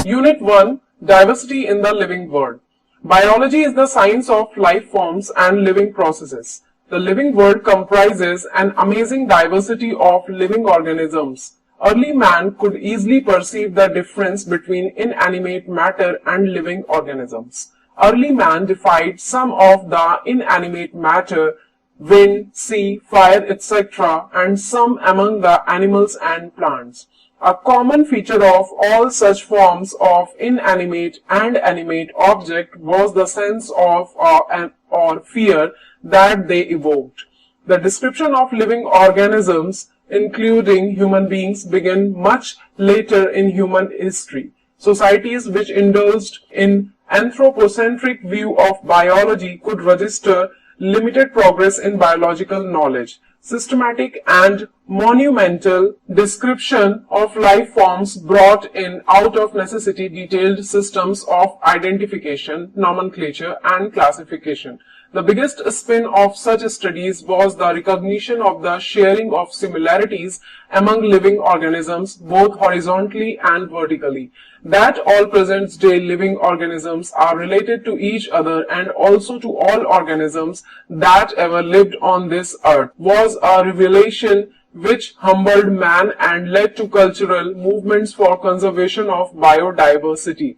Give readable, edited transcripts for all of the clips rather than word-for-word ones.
Unit 1, Diversity in the Living World. Biology is the science of life forms and living processes. The living world comprises an amazing diversity of living organisms. Early man could easily perceive the difference between inanimate matter and living organisms. Early man defined some of the inanimate matter, wind, sea, fire, etc., and some among the animals and plants. A common feature of all such forms of inanimate and animate object was the sense of awe or fear that they evoked. The description of living organisms, including human beings, began much later in human history. Societies which indulged in anthropocentric view of biology could register limited progress in biological knowledge. Systematic and monumental description of life forms brought in out of necessity detailed systems of identification, nomenclature, and classification. The biggest spin of such studies was the recognition of the sharing of similarities among living organisms, both horizontally and vertically. That all present-day living organisms are related to each other and also to all organisms that ever lived on this earth was a revelation which humbled man and led to cultural movements for conservation of biodiversity.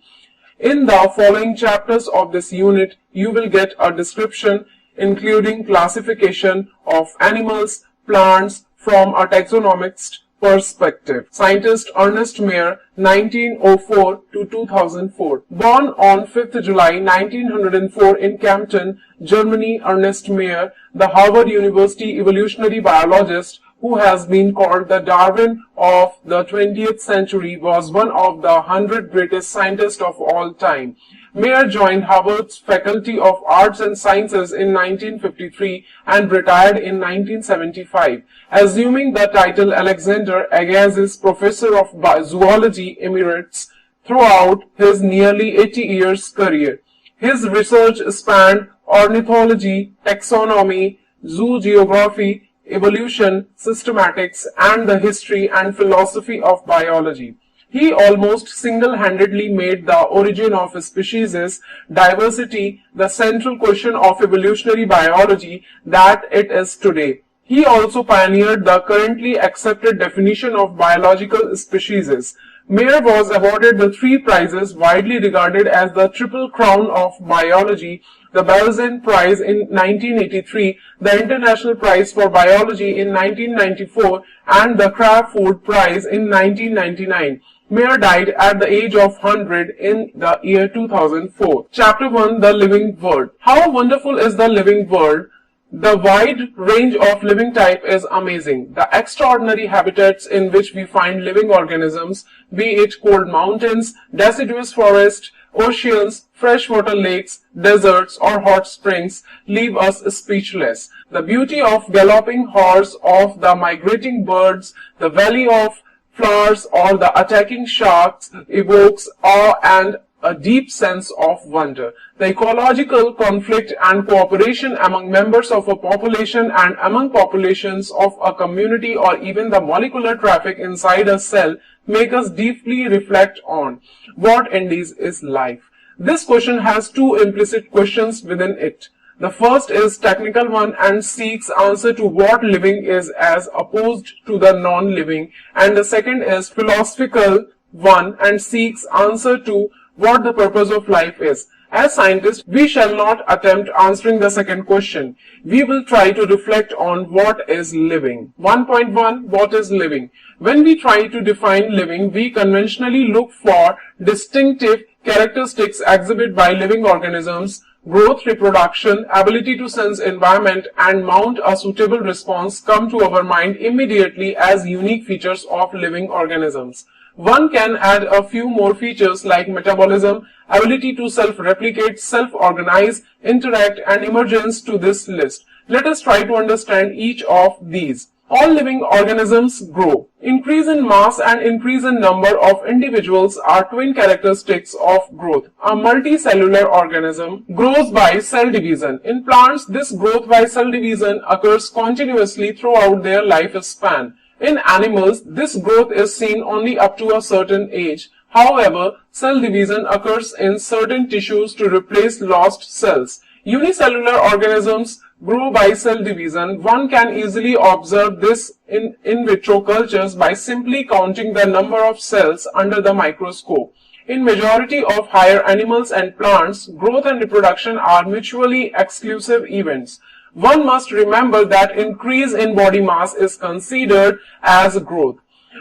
In the following chapters of this unit, you will get a description including classification of animals, plants from a taxonomist perspective. Scientist Ernest Mayr, 1904 to 2004. Born on 5th July 1904 in Kempten, Germany, Ernest Mayr, the Harvard University evolutionary biologist who has been called the Darwin of the 20th century, was one of the 100 greatest scientists of all time. Mayr joined Harvard's Faculty of Arts and Sciences in 1953 and retired in 1975, assuming the title Alexander Agassiz Professor of Zoology Emeritus throughout his nearly 80 years career. His research spanned ornithology, taxonomy, zoogeography, evolution, systematics, and the history and philosophy of biology. He almost single-handedly made the origin of species diversity the central question of evolutionary biology that it is today. He also pioneered the currently accepted definition of biological species. Mayr was awarded the three prizes widely regarded as the Triple Crown of Biology: the Belsen Prize in 1983, the International Prize for Biology in 1994, and the Kraft Food Prize in 1999. Mayr died at the age of 100 in the year 2004. Chapter 1, The Living World. How wonderful is the living world? The wide range of living type is amazing. The extraordinary habitats in which we find living organisms, be it cold mountains, deciduous forests, oceans, freshwater lakes, deserts, or hot springs, leave us speechless. The beauty of galloping horse, of the migrating birds, the valley of flowers, or the attacking sharks evokes awe and a deep sense of wonder. The ecological conflict and cooperation among members of a population and among populations of a community, or even the molecular traffic inside a cell, make us deeply reflect on what indeed is life. This question has two implicit questions within it. The first is technical one and seeks answer to what living is as opposed to the non-living, and the second is philosophical one and seeks answer to what the purpose of life is. As scientists, we shall not attempt answering the second question. We will try to reflect on what is living. 1.1 What is living? When we try to define living, we conventionally look for distinctive characteristics exhibited by living organisms: growth, reproduction, ability to sense environment, and mount a suitable response come to our mind immediately as unique features of living organisms. One can add a few more features like metabolism, ability to self-replicate, self-organize, interact, and emergence to this list. Let us try to understand each of these. All living organisms grow. Increase in mass and increase in number of individuals are twin characteristics of growth. A multicellular organism grows by cell division. In plants, this growth by cell division occurs continuously throughout their lifespan. In animals, this growth is seen only up to a certain age. However, cell division occurs in certain tissues to replace lost cells. Unicellular organisms grow by cell division. One can easily observe this in vitro cultures by simply counting the number of cells under the microscope. In majority of higher animals and plants, growth and reproduction are mutually exclusive events. One must remember that increase in body mass is considered as growth.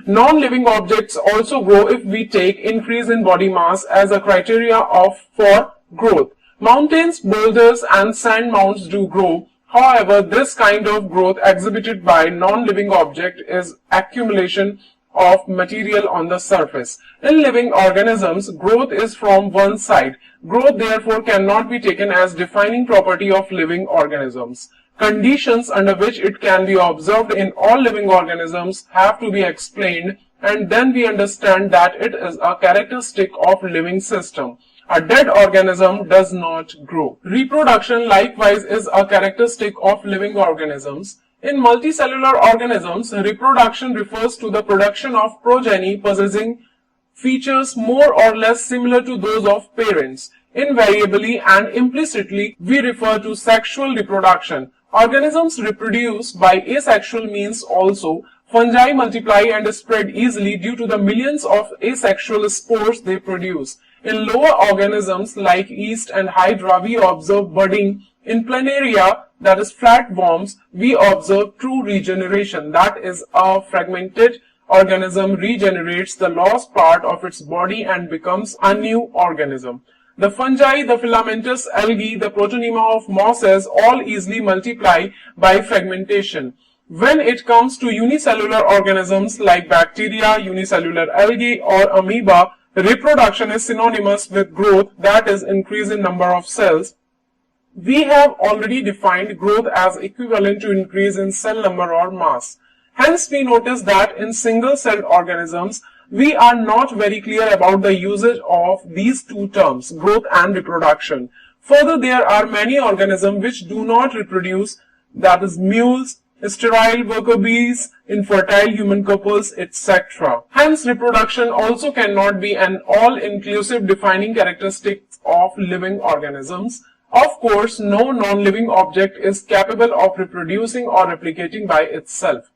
Non-living objects also grow if we take increase in body mass as a criteria for growth. Mountains, boulders and sand mounds do grow. However, this kind of growth exhibited by non-living object is accumulation of material on the surface. In living organisms, growth is from one side. Growth therefore cannot be taken as defining property of living organisms. Conditions under which it can be observed in all living organisms have to be explained, and then we understand that it is a characteristic of living system. A dead organism does not grow. Reproduction likewise is a characteristic of living organisms. In multicellular organisms, reproduction refers to the production of progeny possessing features more or less similar to those of parents. Invariably and implicitly, we refer to sexual reproduction. Organisms reproduce by asexual means also. Fungi multiply and spread easily due to the millions of asexual spores they produce. In lower organisms like yeast and hydra, we observe budding. In planaria, that is flatworms, we observe true regeneration. That is, a fragmented organism regenerates the lost part of its body and becomes a new organism. The fungi, the filamentous algae, the protonema of mosses all easily multiply by fragmentation. When it comes to unicellular organisms like bacteria, unicellular algae or amoeba, reproduction is synonymous with growth, that is, increase in number of cells. We have already defined growth as equivalent to increase in cell number or mass. Hence, we notice that in single-celled organisms, we are not very clear about the usage of these two terms, growth and reproduction. Further, there are many organisms which do not reproduce, that is, mules, sterile worker bees, infertile human couples, etc. Hence, reproduction also cannot be an all-inclusive defining characteristic of living organisms. Of course, no non-living object is capable of reproducing or replicating by itself.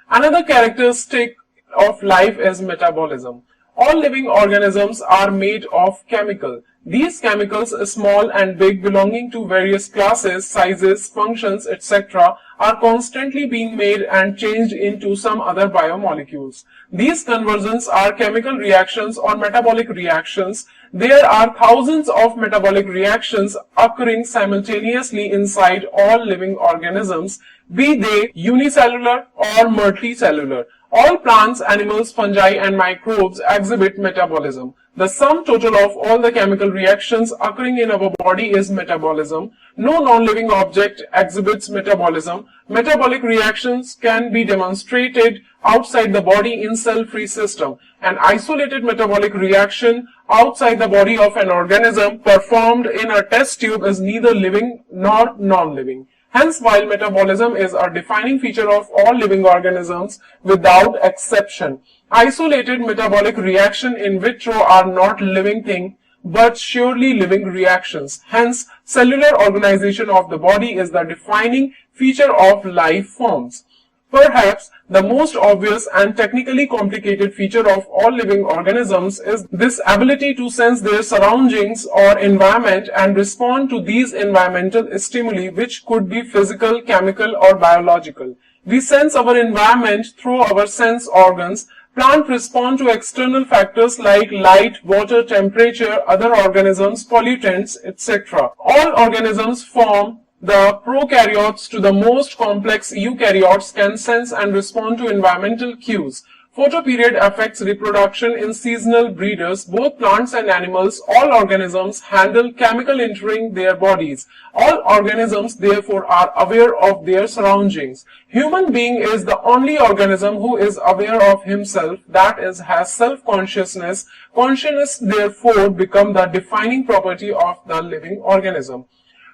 Another characteristic of life is metabolism. All living organisms are made of chemical. These chemicals, small and big, belonging to various classes, sizes, functions, etc., are constantly being made and changed into some other biomolecules. These conversions are chemical reactions or metabolic reactions. There are thousands of metabolic reactions occurring simultaneously inside all living organisms, be they unicellular or multicellular. All plants, animals, fungi and microbes exhibit metabolism. The sum total of all the chemical reactions occurring in our body is metabolism. No non-living object exhibits metabolism. Metabolic reactions can be demonstrated outside the body in cell-free system. An isolated metabolic reaction outside the body of an organism performed in a test tube is neither living nor non-living. Hence, while metabolism is a defining feature of all living organisms without exception, isolated metabolic reaction in vitro are not living thing but surely living reactions. Hence, cellular organization of the body is the defining feature of life forms. Perhaps the most obvious and technically complicated feature of all living organisms is this ability to sense their surroundings or environment and respond to these environmental stimuli, which could be physical, chemical, or biological. We sense our environment through our sense organs. Plants respond to external factors like light, water, temperature, other organisms, pollutants, etc. All organisms from the prokaryotes to the most complex eukaryotes can sense and respond to environmental cues. Photoperiod affects reproduction in seasonal breeders. Both plants and animals, all organisms handle chemical entering their bodies. All organisms therefore are aware of their surroundings. Human being is the only organism who is aware of himself, that is, has self-consciousness. Consciousness therefore becomes the defining property of the living organism.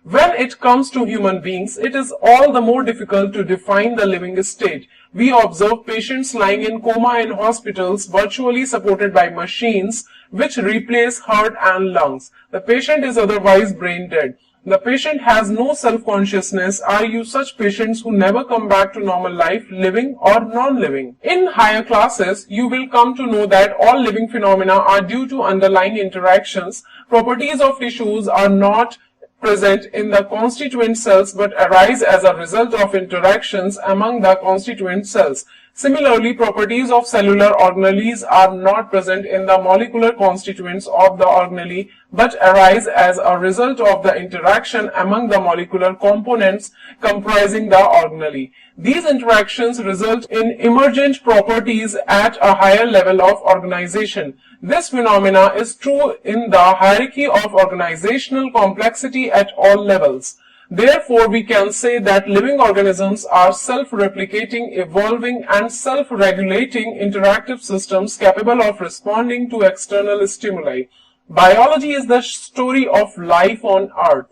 When it comes to human beings, it is all the more difficult to define the living state. We observe patients lying in coma in hospitals, virtually supported by machines. which replace heart and lungs. The patient is otherwise brain dead. The patient has no self-consciousness. Are you such patients who never come back to normal life, living or non-living? In higher classes, you will come to know that all living phenomena are due to underlying interactions. Properties of tissues are not present in the constituent cells but arise as a result of interactions among the constituent cells. Similarly, properties of cellular organelles are not present in the molecular constituents of the organelle but arise as a result of the interaction among the molecular components comprising the organelle. These interactions result in emergent properties at a higher level of organization. This phenomena is true in the hierarchy of organizational complexity at all levels. Therefore, we can say that living organisms are self-replicating, evolving, and self-regulating interactive systems capable of responding to external stimuli. Biology is the story of life on Earth.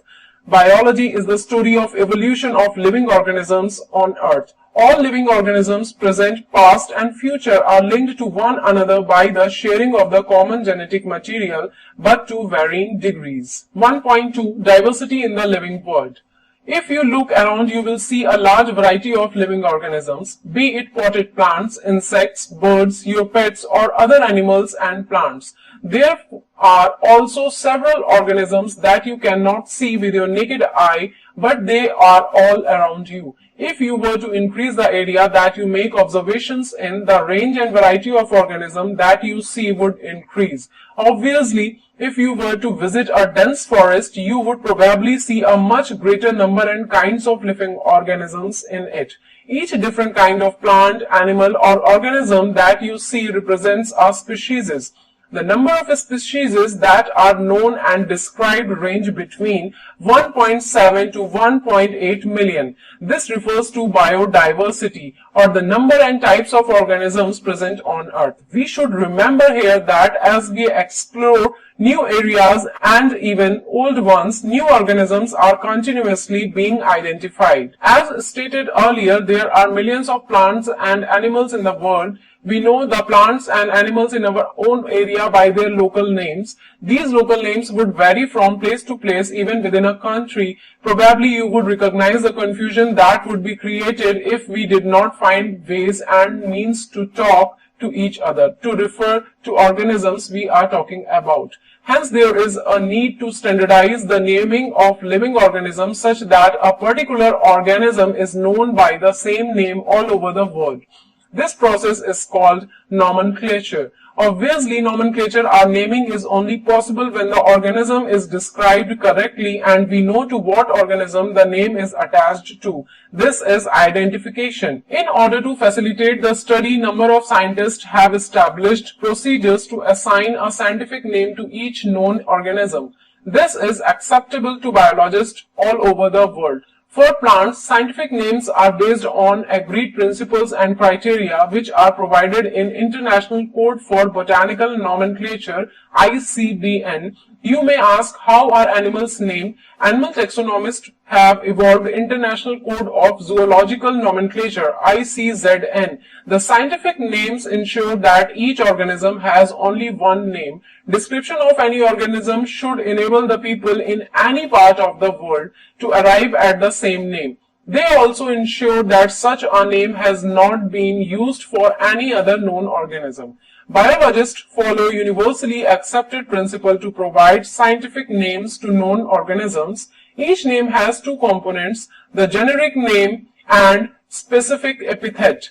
Biology is the story of evolution of living organisms on Earth. All living organisms, present, past, and future, are linked to one another by the sharing of the common genetic material, but to varying degrees. 1.2 Diversity in the living world. If you look around, you will see a large variety of living organisms, be it potted plants, insects, birds, your pets, or other animals and plants. There are also several organisms that you cannot see with your naked eye, but they are all around you. If you were to increase the area that you make observations in, the range and variety of organisms that you see would increase. Obviously, if you were to visit a dense forest, you would probably see a much greater number and kinds of living organisms in it. Each different kind of plant, animal, or organism that you see represents a species. The number of species that are known and described range between 1.7 to 1.8 million. This refers to biodiversity, or the number and types of organisms present on Earth. We should remember here that as we explore new areas and even old ones, new organisms are continuously being identified. As stated earlier, there are millions of plants and animals in the world. We know the plants and animals in our own area by their local names. These local names would vary from place to place, even within a country. Probably you would recognize the confusion that would be created if we did not find ways and means to talk to each other, to refer to organisms we are talking about. Hence, there is a need to standardize the naming of living organisms such that a particular organism is known by the same name all over the world. This process is called nomenclature. Obviously, nomenclature or naming is only possible when the organism is described correctly and we know to what organism the name is attached to. This is identification. In order to facilitate the study, number of scientists have established procedures to assign a scientific name to each known organism. This is acceptable to biologists all over the world. For plants, scientific names are based on agreed principles and criteria which are provided in International Code for Botanical Nomenclature (ICBN). You may ask, how are animals named? Animal taxonomists have evolved International Code of Zoological Nomenclature (ICZN). The scientific names ensure that each organism has only one name. Description of any organism should enable the people in any part of the world to arrive at the same name. They also ensure that such a name has not been used for any other known organism. Biologists follow universally accepted principle to provide scientific names to known organisms. Each name has two components, the generic name and specific epithet.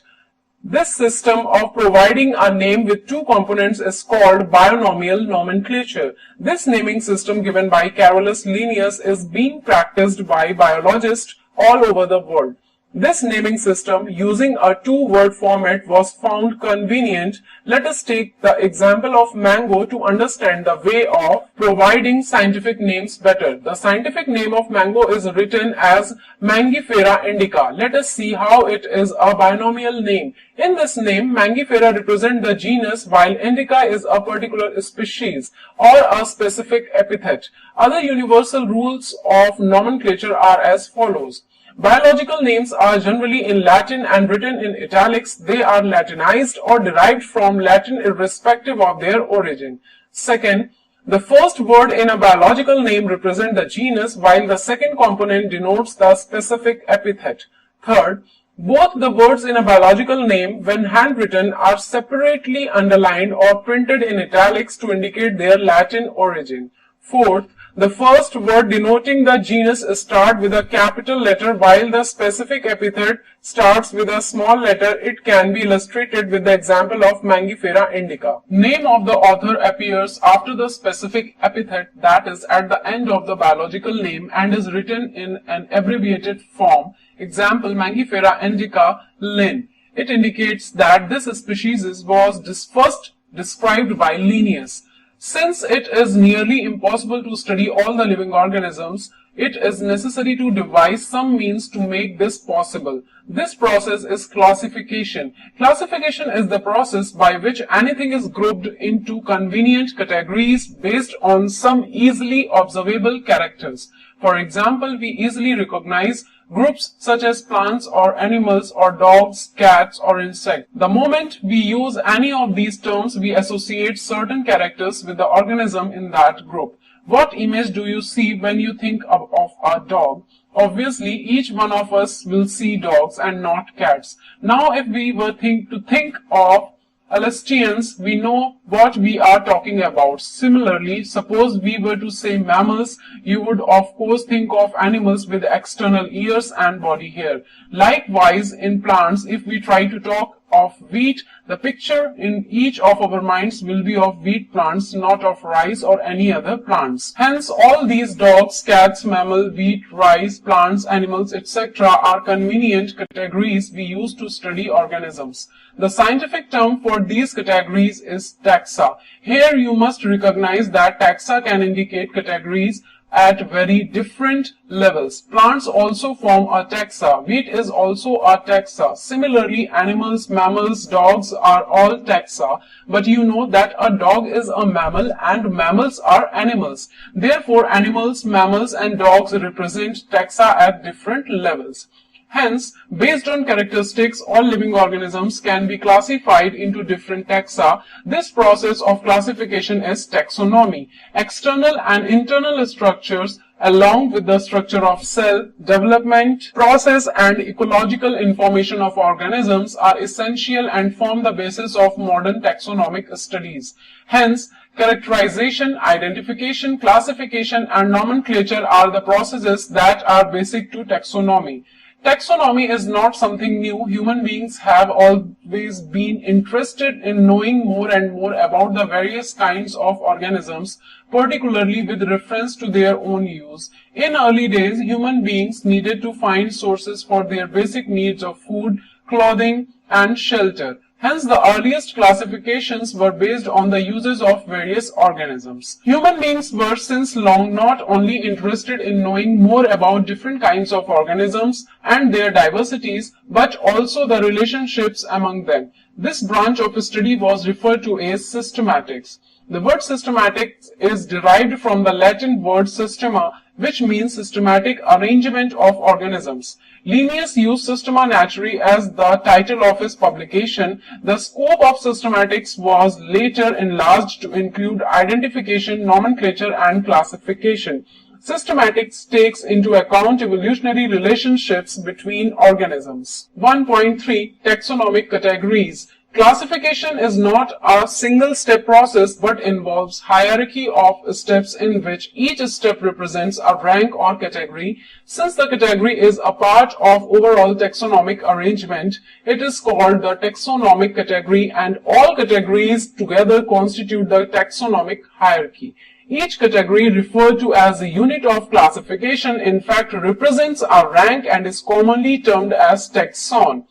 This system of providing a name with two components is called binomial nomenclature. This naming system given by Carolus Linnaeus is being practiced by biologists all over the world. This naming system using a two-word format was found convenient. Let us take the example of mango to understand the way of providing scientific names better. The scientific name of mango is written as Mangifera indica. Let us see how it is a binomial name. In this name, Mangifera represents the genus while indica is a particular species or a specific epithet. Other universal rules of nomenclature are as follows. Biological names are generally in Latin and written in italics. They are Latinized or derived from Latin irrespective of their origin. Second, the first word in a biological name represents the genus, while the second component denotes the specific epithet. Third, both the words in a biological name, when handwritten, are separately underlined or printed in italics to indicate their Latin origin. Fourth, the first word denoting the genus starts with a capital letter while the specific epithet starts with a small letter. It can be illustrated with the example of Mangifera indica. Name of the author appears after the specific epithet, that is at the end of the biological name, and is written in an abbreviated form. Example, Mangifera indica Linn. It indicates that this species was first described by Linnaeus. Since it is nearly impossible to study all the living organisms, it is necessary to devise some means to make this possible. This process is classification. Classification is the process by which anything is grouped into convenient categories based on some easily observable characters. For example, we easily recognize groups such as plants or animals or dogs, cats or insects. The moment we use any of these terms, we associate certain characters with the organism in that group. What image do you see when you think of a dog? Obviously, each one of us will see dogs and not cats. Now, if we were to think of Alastians, we know what we are talking about. Similarly, suppose we were to say mammals, you would of course think of animals with external ears and body hair. Likewise, in plants, if we try to talk of wheat, the picture in each of our minds will be of wheat plants, not of rice or any other plants. Hence, all these dogs, cats, mammal, wheat, rice, plants, animals, etc. are convenient categories we use to study organisms. The scientific term for these categories is taxa. Here you must recognize that taxa can indicate categories at very different levels. Plants also form a taxa. Wheat is also a taxa. Similarly, animals, mammals, dogs are all taxa. But you know that a dog is a mammal and mammals are animals. Therefore, animals, mammals and dogs represent taxa at different levels. Hence, based on characteristics, all living organisms can be classified into different taxa. This process of classification is taxonomy. External and internal structures, along with the structure of cell, development, process and ecological information of organisms are essential and form the basis of modern taxonomic studies. Hence, characterization, identification, classification and nomenclature are the processes that are basic to taxonomy. Taxonomy is not something new. Human beings have always been interested in knowing more and more about the various kinds of organisms, particularly with reference to their own use. In early days, human beings needed to find sources for their basic needs of food, clothing, and shelter. Hence, the earliest classifications were based on the uses of various organisms. Human beings were since long not only interested in knowing more about different kinds of organisms and their diversities, but also the relationships among them. This branch of study was referred to as systematics. The word systematics is derived from the Latin word systema, which means systematic arrangement of organisms. Linnaeus used Systema Naturae as the title of his publication. The scope of systematics was later enlarged to include identification, nomenclature, and classification. Systematics takes into account evolutionary relationships between organisms. 1.3 Taxonomic categories. Classification is not a single-step process but involves hierarchy of steps in which each step represents a rank or category. Since the category is a part of overall taxonomic arrangement, it is called the taxonomic category, and all categories together constitute the taxonomic hierarchy. Each category, referred to as a unit of classification, in fact represents a rank and is commonly termed as taxon.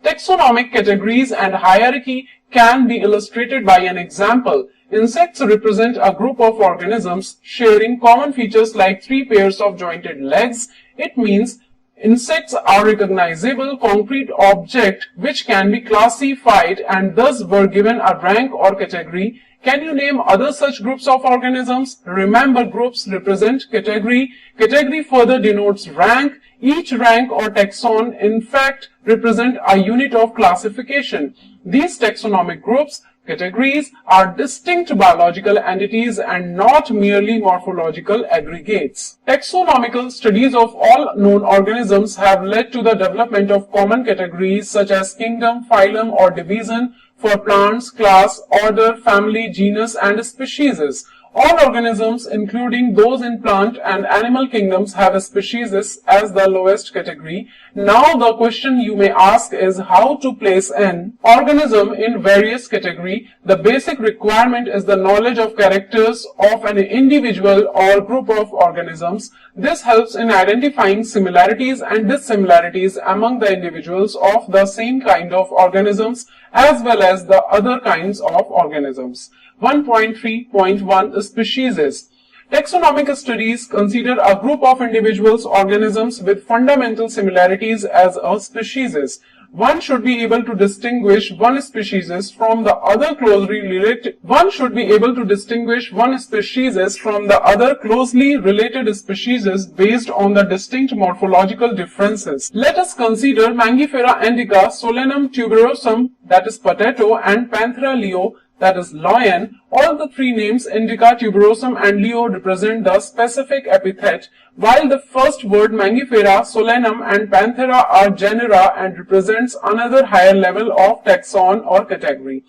Taxonomic categories and hierarchy can be illustrated by an example. Insects represent a group of organisms sharing common features like 3 pairs of jointed legs. It means insects are recognizable concrete objects which can be classified and thus were given a rank or category. Can you name other such groups of organisms? Remember, groups represent category. Category further denotes rank. Each rank or taxon, in fact, represent a unit of classification. These taxonomic groups Categories are distinct biological entities and not merely morphological aggregates. Taxonomical studies of all known organisms have led to the development of common categories such as kingdom, phylum, or division for plants, class, order, family, genus, and species. All organisms, including those in plant and animal kingdoms, have a species as the lowest category. Now the question you may ask is how to place an organism in various category. The basic requirement is the knowledge of characters of an individual or group of organisms. This helps in identifying similarities and dissimilarities among the individuals of the same kind of organisms as well as the other kinds of organisms. 1.3.1 Species. Taxonomic studies consider a group of individuals organisms with fundamental similarities as a species. One should be able to distinguish one species from the other closely related. One should be able to distinguish one species from the other closely related species based on the distinct morphological differences. Let us consider Mangifera indica, Solanum tuberosum, that is potato, and Panthera leo, that is lion. All the three names indica, tuberosum, and leo represent the specific epithet, while the first word Mangifera, Solanum, and Panthera are genera and represents another higher level of taxon or category.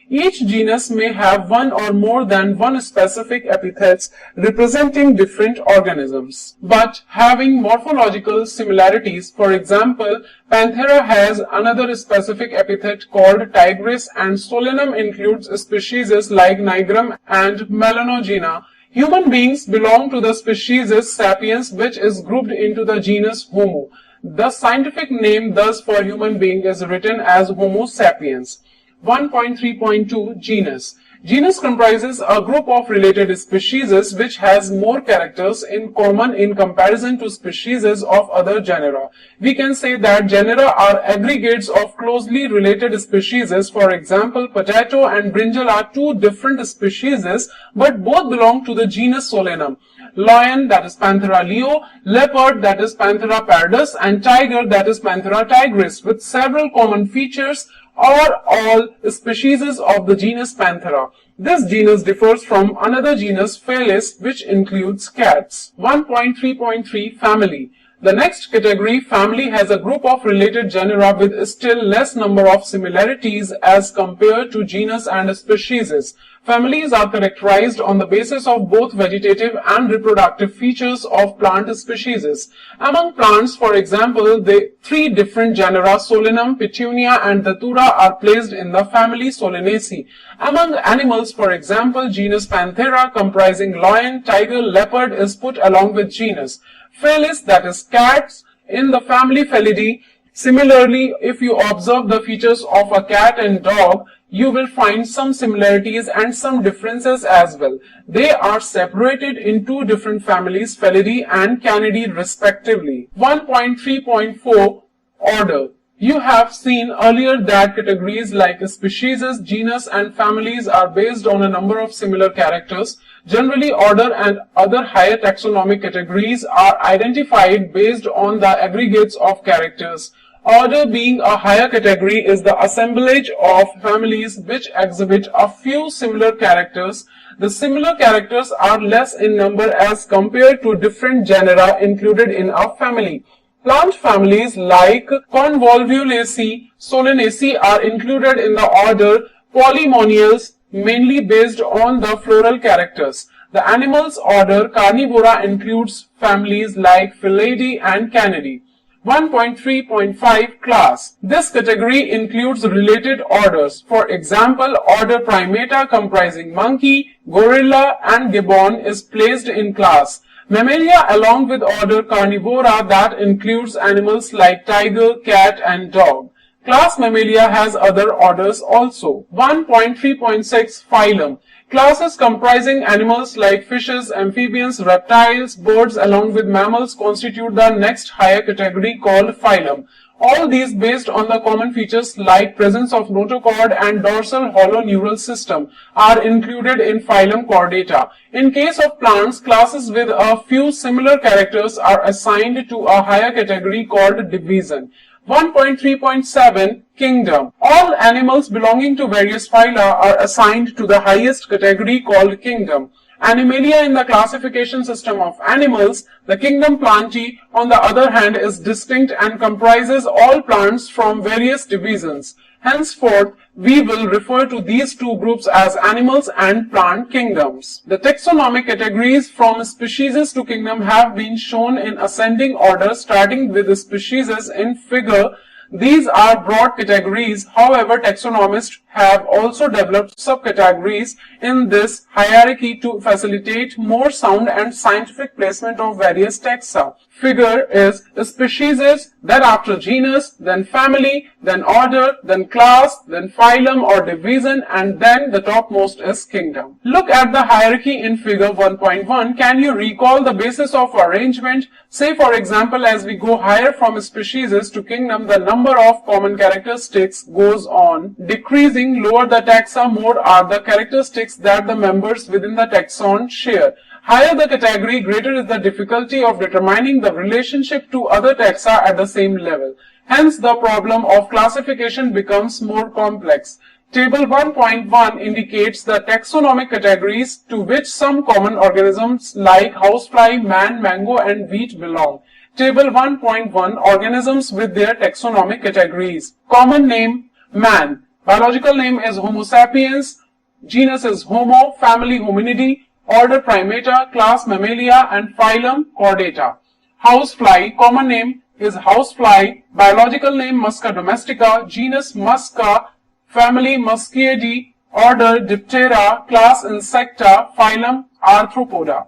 Each genus may have one or more than one specific epithets representing different organisms, but having morphological similarities. For example, Panthera has another specific epithet called tigris, and Solanum includes species like nigrum and melanogena. Human beings belong to the species Sapiens, which is grouped into the genus Homo. The scientific name thus for human being is written as Homo sapiens. 1.3.2 Genus. Genus comprises a group of related species which has more characters in common in comparison to species of other genera. We can say that genera are aggregates of closely related species. For example, potato and brinjal are two different species but both belong to the genus Solanum. Lion, that is Panthera leo, leopard, that is Panthera pardus, and tiger, that is Panthera tigris, with several common features, are all species of the genus Panthera. This genus differs from another genus Felis, which includes cats. 1.3.3 Family. The next category, family, has a group of related genera with still less number of similarities as compared to genus and species. Families are characterized on the basis of both vegetative and reproductive features of plant species. Among plants, for example, the three different genera Solanum, Petunia, and Datura are placed in the family Solanaceae. Among animals, for example, genus Panthera comprising lion, tiger, leopard is put along with genus Felis, that is cats, in the family Felidae. Similarly, if you observe the features of a cat and dog, you will find some similarities and some differences as well. They are separated in two different families, Felidae and Canidae respectively. 1.3.4 Order. You have seen earlier that categories like species, genus, and families are based on a number of similar characters. Generally, order and other higher taxonomic categories are identified based on the aggregates of characters. Order, being a higher category, is the assemblage of families which exhibit a few similar characters. The similar characters are less in number as compared to different genera included in a family. Plant families like Convolvulaceae, Solanaceae are included in the order Polymoniales, mainly based on the floral characters. The animals order Carnivora includes families like Felidae and Canidae. 1.3.5 Class. This category includes related orders. For example, order Primata comprising monkey, gorilla, and gibbon is placed in class. Mammalia along with order Carnivora that includes animals like tiger, cat, and dog. Class Mammalia has other orders also. 1.3.6 Phylum. Classes comprising animals like fishes, amphibians, reptiles, birds along with mammals constitute the next higher category called phylum. All these based on the common features like presence of notochord and dorsal hollow neural system are included in phylum Chordata. In case of plants, classes with a few similar characters are assigned to a higher category called division. 1.3.7 Kingdom. All animals belonging to various phyla are assigned to the highest category called kingdom. Animalia in the classification system of animals, the kingdom Plantae, on the other hand, is distinct and comprises all plants from various divisions. Henceforth, we will refer to these two groups as animals and plant kingdoms. The taxonomic categories from species to kingdom have been shown in ascending order, starting with the species in figure. These are broad categories. However, taxonomists have also developed subcategories in this hierarchy to facilitate more sound and scientific placement of various taxa. Figure is species, then after genus, then family, then order, then class, then phylum or division, and then the topmost is kingdom. Look at the hierarchy in figure 1.1. Can you recall the basis of arrangement? Say for example, as we go higher from species to kingdom, the number of common characteristics goes on decreasing. Lower the taxa, more are the characteristics that the members within the taxon share. Higher the category, greater is the difficulty of determining the relationship to other taxa at the same level. Hence, the problem of classification becomes more complex. Table 1.1 indicates the taxonomic categories to which some common organisms like housefly, man, mango, and wheat belong. Table 1.1 organisms with their taxonomic categories. Common name man. Biological name is Homo sapiens. Genus is Homo. Family Hominidae. Order Primata. Class Mammalia. And phylum Chordata. Housefly. Common name is housefly. Biological name Musca domestica. Genus Musca. Family Muscidae. Order Diptera. Class Insecta. Phylum Arthropoda.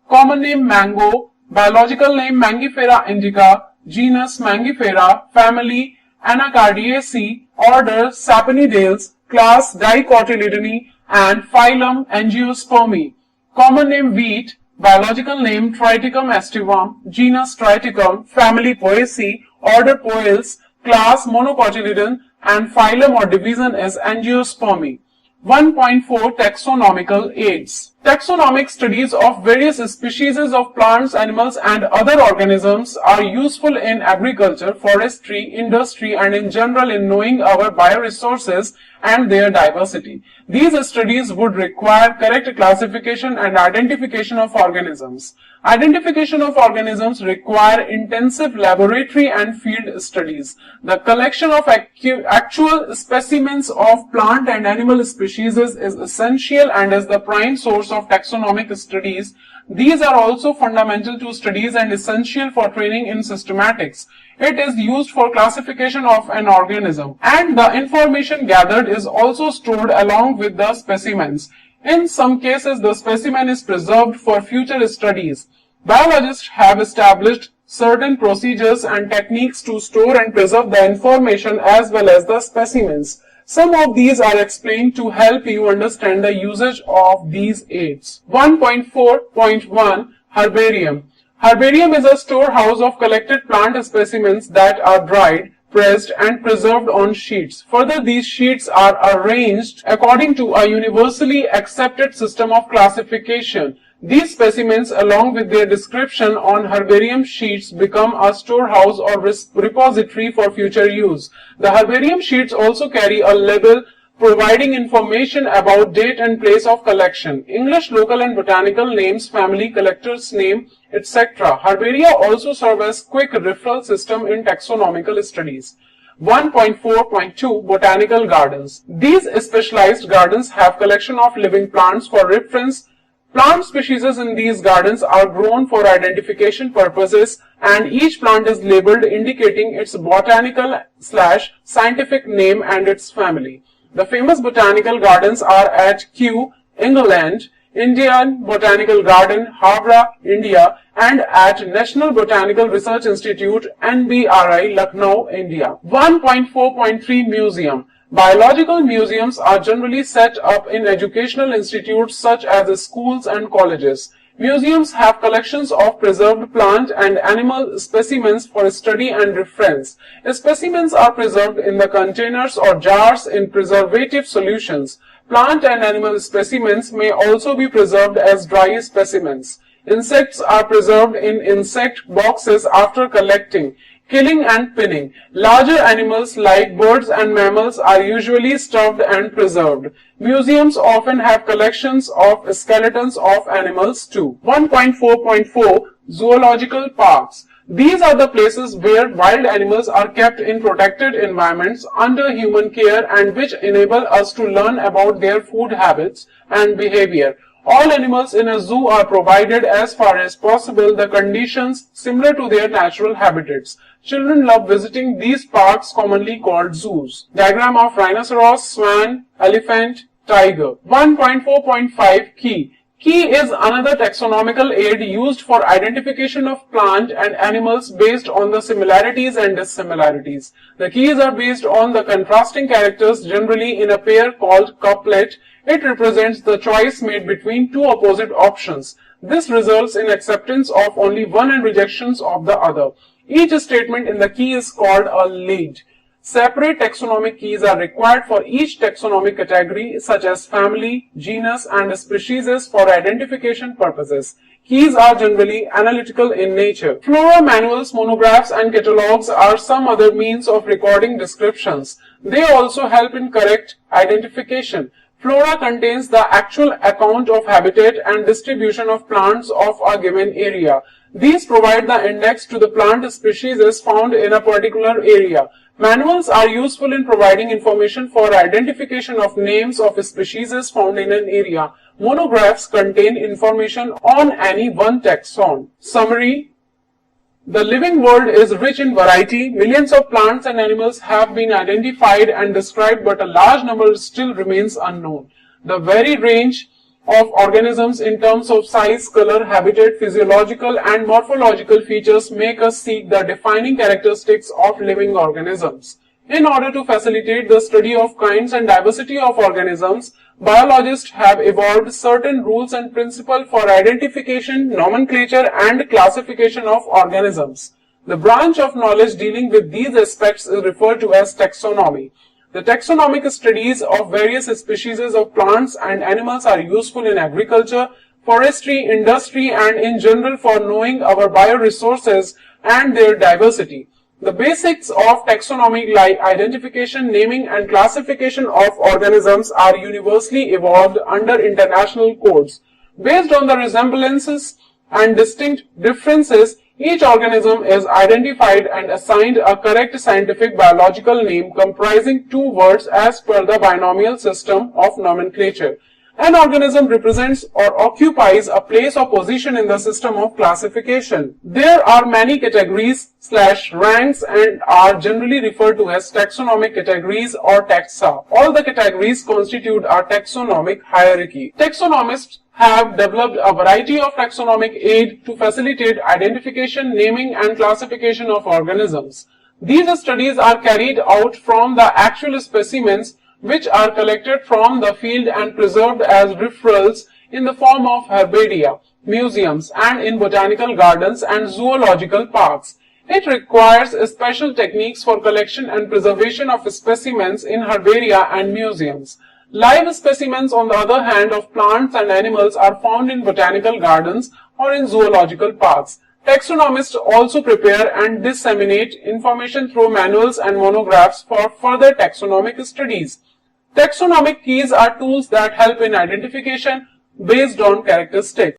Common name mango. Biological name Mangifera indica. Genus Mangifera. Family Anacardiaceae. Order Sapinidales. Class Dicotyledone. And phylum Angiospermae. Common name wheat. Biological name Triticum aestivum. Genus Triticum. Family Poaceae. Order Poales. Class Monocotyledon. And phylum or division is Angiospermae. 1.4 Taxonomical aids. Taxonomic studies of various species of plants, animals, and other organisms are useful in agriculture, forestry, industry, and in general in knowing our bioresources and their diversity. These studies would require correct classification and identification of organisms. Identification of organisms require intensive laboratory and field studies. The collection of actual specimens of plant and animal species is essential and is the prime source of taxonomic studies. These are also fundamental to studies and essential for training in systematics. It is used for classification of an organism, and the information gathered is also stored along with the specimens. In some cases, the specimen is preserved for future studies. Biologists have established certain procedures and techniques to store and preserve the information as well as the specimens. Some of these are explained to help you understand the usage of these aids. 1.4.1 Herbarium. Herbarium is a storehouse of collected plant specimens that are dried, pressed, and preserved on sheets. Further, these sheets are arranged according to a universally accepted system of classification. These specimens, along with their description on herbarium sheets, become a storehouse or repository for future use. The herbarium sheets also carry a label providing information about date and place of collection, English, local and botanical names, family, collector's name, etc. Herbaria also serve as quick referral system in taxonomical studies. 1.4.2 Botanical Gardens. These specialized gardens have collection of living plants for reference. Plant species in these gardens are grown for identification purposes, and each plant is labeled indicating its botanical/scientific name and its family. The famous botanical gardens are at Kew, England, Indian Botanical Garden, Havra, India, and at National Botanical Research Institute, NBRI, Lucknow, India. 1.4.3 Museum. Biological museums are generally set up in educational institutes such as schools and colleges. Museums have collections of preserved plant and animal specimens for study and reference. Specimens are preserved in the containers or jars in preservative solutions. Plant and animal specimens may also be preserved as dry specimens. Insects are preserved in insect boxes after collecting. Killing and pinning. Larger animals like birds and mammals are usually stuffed and preserved. Museums often have collections of skeletons of animals too. 1.4.4 Zoological parks. These are the places where wild animals are kept in protected environments under human care and which enable us to learn about their food habits and behavior. All animals in a zoo are provided as far as possible the conditions similar to their natural habitats. Children love visiting these parks commonly called zoos. Diagram of rhinoceros, swan, elephant, tiger. 1.4.5 Key. Key is another taxonomical aid used for identification of plant and animals based on the similarities and dissimilarities. The keys are based on the contrasting characters generally in a pair called couplet. It represents the choice made between two opposite options. This results in acceptance of only one and rejections of the other. Each statement in the key is called a lead. Separate taxonomic keys are required for each taxonomic category such as family, genus and species for identification purposes. Keys are generally analytical in nature. Flora manuals, monographs and catalogs are some other means of recording descriptions. They also help in correct identification. Flora contains the actual account of habitat and distribution of plants of a given area. These provide the index to the plant species found in a particular area. Manuals are useful in providing information for identification of names of species found in an area. Monographs contain information on any one taxon. Summary. The living world is rich in variety. Millions of plants and animals have been identified and described, but a large number still remains unknown. The very range of organisms in terms of size, color, habitat, physiological and morphological features make us seek the defining characteristics of living organisms. In order to facilitate the study of kinds and diversity of organisms, biologists have evolved certain rules and principles for identification, nomenclature, and classification of organisms. The branch of knowledge dealing with these aspects is referred to as taxonomy. The taxonomic studies of various species of plants and animals are useful in agriculture, forestry, industry, and in general for knowing our bioresources and their diversity. The basics of taxonomy like identification, naming, and classification of organisms are universally evolved under international codes. Based on the resemblances and distinct differences, each organism is identified and assigned a correct scientific biological name comprising two words as per the binomial system of nomenclature. An organism represents or occupies a place or position in the system of classification. There are many categories / ranks and are generally referred to as taxonomic categories or taxa. All the categories constitute a taxonomic hierarchy. Taxonomists have developed a variety of taxonomic aid to facilitate identification, naming, and classification of organisms. These studies are carried out from the actual specimens which are collected from the field and preserved as referrals in the form of herbaria, museums, and in botanical gardens and zoological parks. It requires special techniques for collection and preservation of specimens in herbaria and museums. Live specimens, on the other hand, of plants and animals are found in botanical gardens or in zoological parks. Taxonomists also prepare and disseminate information through manuals and monographs for further taxonomic studies. Taxonomic keys are tools that help in identification based on characteristics.